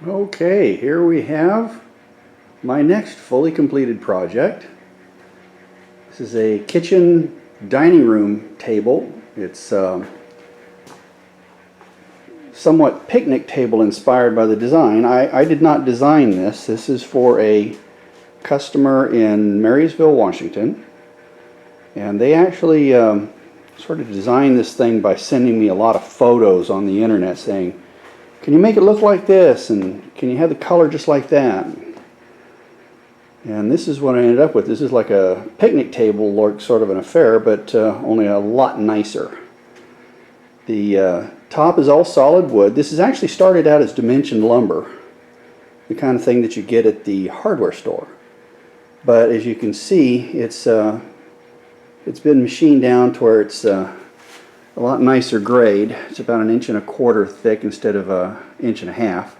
Okay, here we have my next fully completed project. This is a kitchen dining room table. It's somewhat picnic table inspired by the design. I did not design this. This is for a customer in Marysville, Washington. And they actually sort of designed this thing by sending me a lot of photos on the internet saying, can you make it look like this? And can you have the color just like that? And this is what I ended up with. This is like a picnic table, like sort of an affair, but only a lot nicer. The top is all solid wood. This is actually started out as dimension lumber, the kind of thing that you get at the hardware store. But as you can see, it's been machined down to where it's a lot nicer grade. It's about 1.25 inches thick instead of 1.5 inches.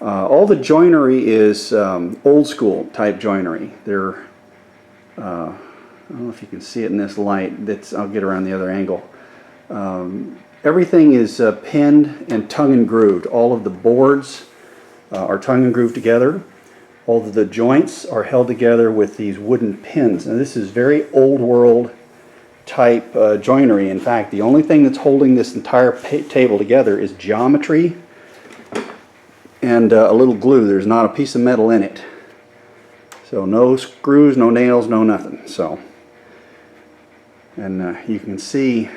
All the joinery is old school type joinery. They're I don't know if you can see it in this light. I'll get around the other angle. Everything is pinned and tongue and grooved. All of the boards are tongue and grooved together. All of the joints are held together with these wooden pins. Now this is very old world type joinery. In fact, the only thing that's holding this entire table together is geometry and a little glue. There's not a piece of metal in it. So no screws, no nails, no nothing. So, and you can see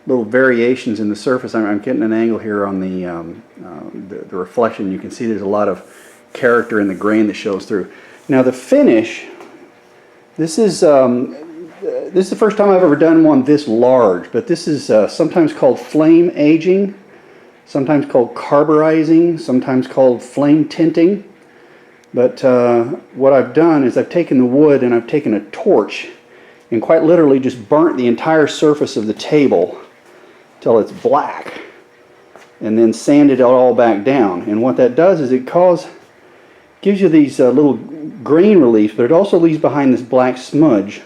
little variations in the surface. I'm getting an angle here on the reflection. You can see there's a lot of character in the grain that shows through. Now the finish, this is the first time I've ever done one this large, but this is sometimes called flame aging, sometimes called carburizing, sometimes called flame tinting. But what I've done is I've taken the wood and I've taken a torch and quite literally just burnt the entire surface of the table till it's black, and then sanded it all back down. And what that does is it gives you these little grain reliefs, but it also leaves behind this black smudge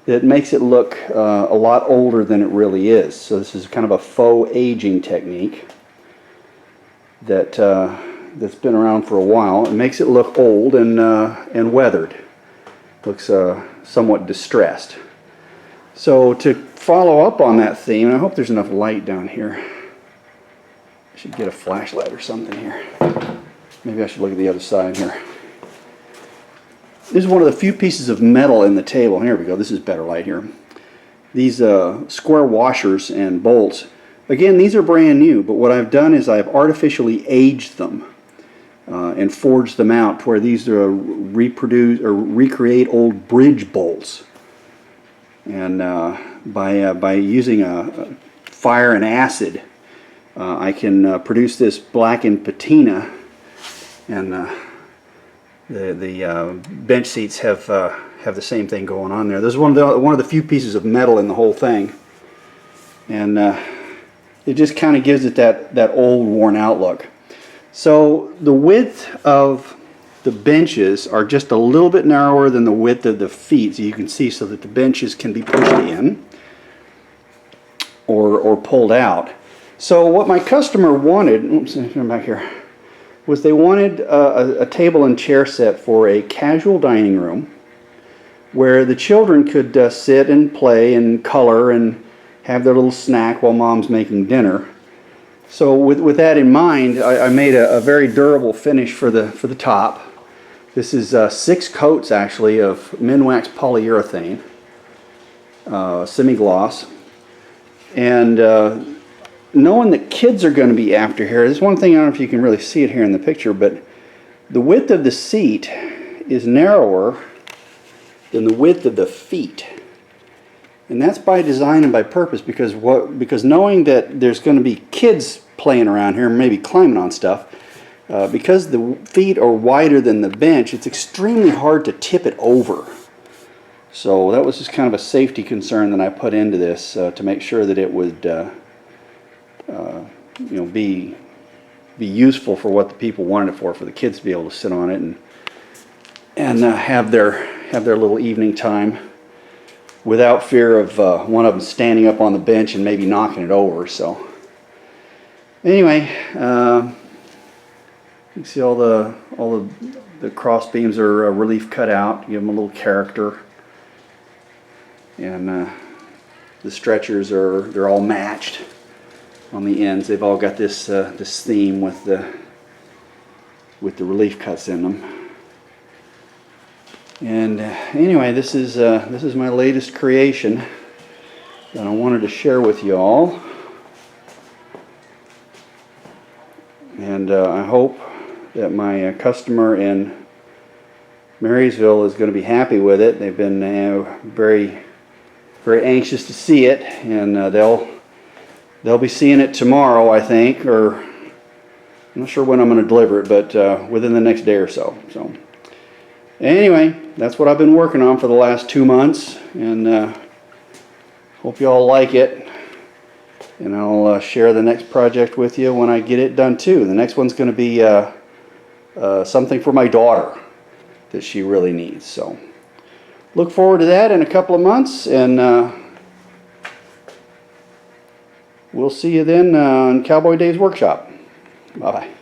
that makes it look a lot older than it really is. So this is kind of a faux aging technique that's been around for a while. It makes it look old and weathered. Looks somewhat distressed. So to follow up on that theme, and I hope there's enough light down here. I should get a flashlight or something here. Maybe I should look at the other side here. This is one of the few pieces of metal in the table. Here we go. This is better light here. These square washers and bolts. Again, these are brand new, but what I've done is I've artificially aged them and forged them out to where these are reproduce or recreate old bridge bolts. And by using a fire and acid, I can produce this blackened patina, and the bench seats have the same thing going on there. This is one of the few pieces of metal in the whole thing, and it just kind of gives it that old, worn out look. So the width of the benches are just a little bit narrower than the width of the feet, so you can see, so that the benches can be pushed in or pulled out. So what my customer wanted, oops, come back here, was they wanted a table and chair set for a casual dining room where the children could sit and play and color and have their little snack while mom's making dinner. So with that in mind, I made a very durable finish for the top. This is 6 coats actually of Minwax polyurethane, semi-gloss. And knowing that kids are going to be after here, there's one thing, I don't know if you can really see it here in the picture, but the width of the seat is narrower than the width of the feet. And that's by design and by purpose, because knowing that there's going to be kids playing around here, maybe climbing on stuff, because the feet are wider than the bench, it's extremely hard to tip it over. So that was just kind of a safety concern that I put into this to make sure that it would be useful for what the people wanted it for the kids to be able to sit on it and have their little evening time without fear of one of them standing up on the bench and maybe knocking it over. So anyway, You can see all the cross beams are relief cut out, give them a little character, and the stretchers they're all matched on the ends. They've all got this this theme with the relief cuts in them. And anyway, this is my latest creation that I wanted to share with you all. And I hope that my customer in Marysville is going to be happy with it. They've been very, very anxious to see it, and they'll be seeing it tomorrow, I think, or I'm not sure when I'm going to deliver it, but within the next day or so. So anyway, that's what I've been working on for the last 2 months, and hope you all like it. And I'll share the next project with you when I get it done too. The next one's going to be something for my daughter that she really needs. So look forward to that in a couple of months, and we'll see you then on Cowboy Dave's Workshop. Bye-bye.